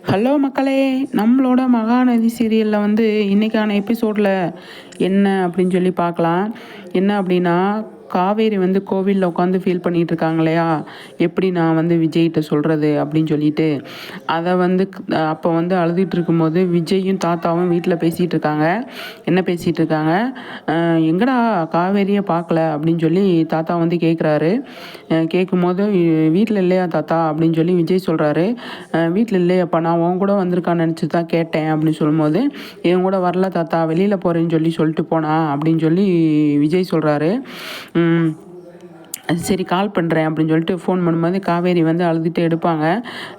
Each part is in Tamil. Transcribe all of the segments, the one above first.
ஹலோ மக்களே! நம்மளோட மகாநதி சீரியலில் வந்து இன்றைக்கான எபிசோடில் என்ன அப்படின்னு சொல்லி பார்க்கலாம். என்ன அப்படின்னா, காவேரி வந்து கோவிலில் உட்காந்து ஃபீல் பண்ணிகிட்டு இருக்காங்க இல்லையா, எப்படி நான் வந்து விஜய்கிட்ட சொல்கிறது அப்படின்னு சொல்லிட்டு. அதை வந்து அப்போ வந்து அழுதுகிட்டு இருக்கும்போது விஜயும் தாத்தாவும் வீட்டில் பேசிகிட்டு இருக்காங்க. என்ன பேசிகிட்டு இருக்காங்க, எங்கடா காவேரியை பார்க்கல அப்படின்னு சொல்லி தாத்தா வந்து கேட்குறாரு. கேட்கும்போது வீட்டில் இல்லையா தாத்தா அப்படின்னு சொல்லி விஜய் சொல்கிறாரு. வீட்டில் இல்லையாப்பா, நான் உன் கூட வந்திருக்கான்னு நினச்சி தான் கேட்டேன் அப்படின்னு சொல்லும்போது, என் கூட வரல தாத்தா, வெளியில் போகிறேன்னு சொல்லிட்டு போனா அப்படின்னு சொல்லி விஜய் சொல்கிறாரு. சரி கால் பண்ணுறேன் அப்படின்னு சொல்லிட்டு ஃபோன் பண்ணும்போது காவேரி வந்து அழுதுகிட்டே எடுப்பாங்க.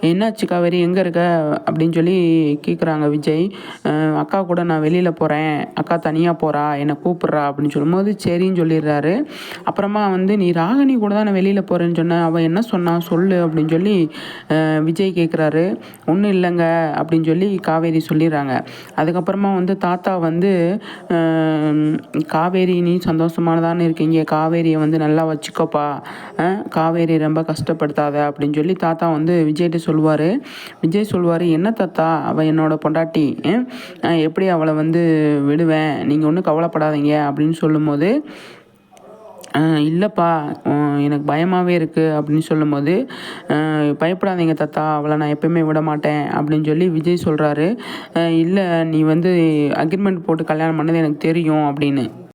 என்னாச்சு காவேரி, எங்கே இருக்க அப்படின்னு சொல்லி கேட்குறாங்க விஜய். அக்கா கூட நான் வெளியில் போகிறேன், அக்கா தனியாக போகிறா, என்னை கூப்பிட்றா அப்படின்னு சொல்லும்போது சரின்னு சொல்லிடுறாரு. அப்புறமா வந்து நீ ராகினி கூட தான் நான் வெளியில் போகிறேன்னு சொன்னேன், அவள் என்ன சொன்னா சொல்லு அப்படின்னு சொல்லி விஜய் கேட்குறாரு. ஒன்றும் இல்லைங்க அப்படின்னு சொல்லி காவேரி சொல்லிடுறாங்க. அதுக்கப்புறமா வந்து தாத்தா வந்து காவேரி நீ சந்தோஷமானதானே இருக்கீங்க, காவேரியை வந்து நல்லா வச்சுக்கோப்பா, காவேரி ரொம்ப கஷ்டப்படுத்தாத அப்படின்னு சொல்லி தாத்தா வந்து விஜய்கிட்ட சொல்லுவார். விஜய் சொல்லுவார், என்ன தாத்தா, அவள் என்னோட பொண்டாட்டி, எப்படி அவளை வந்து விடுவேன், நீங்கள் ஒன்றும் கவலைப்படாதீங்க அப்படின்னு சொல்லும்போது, இல்லைப்பா எனக்கு பயமாகவே இருக்குது அப்படின்னு சொல்லும்போது, பயப்படாதீங்க தாத்தா, அவளை நான் எப்பயுமே விட மாட்டேன் அப்படின்னு சொல்லி விஜய் சொல்கிறாரு. இல்லை நீ வந்து அக்ரிமெண்ட் போட்டு கல்யாணம் பண்ணது எனக்கு தெரியும் அப்படின்னு.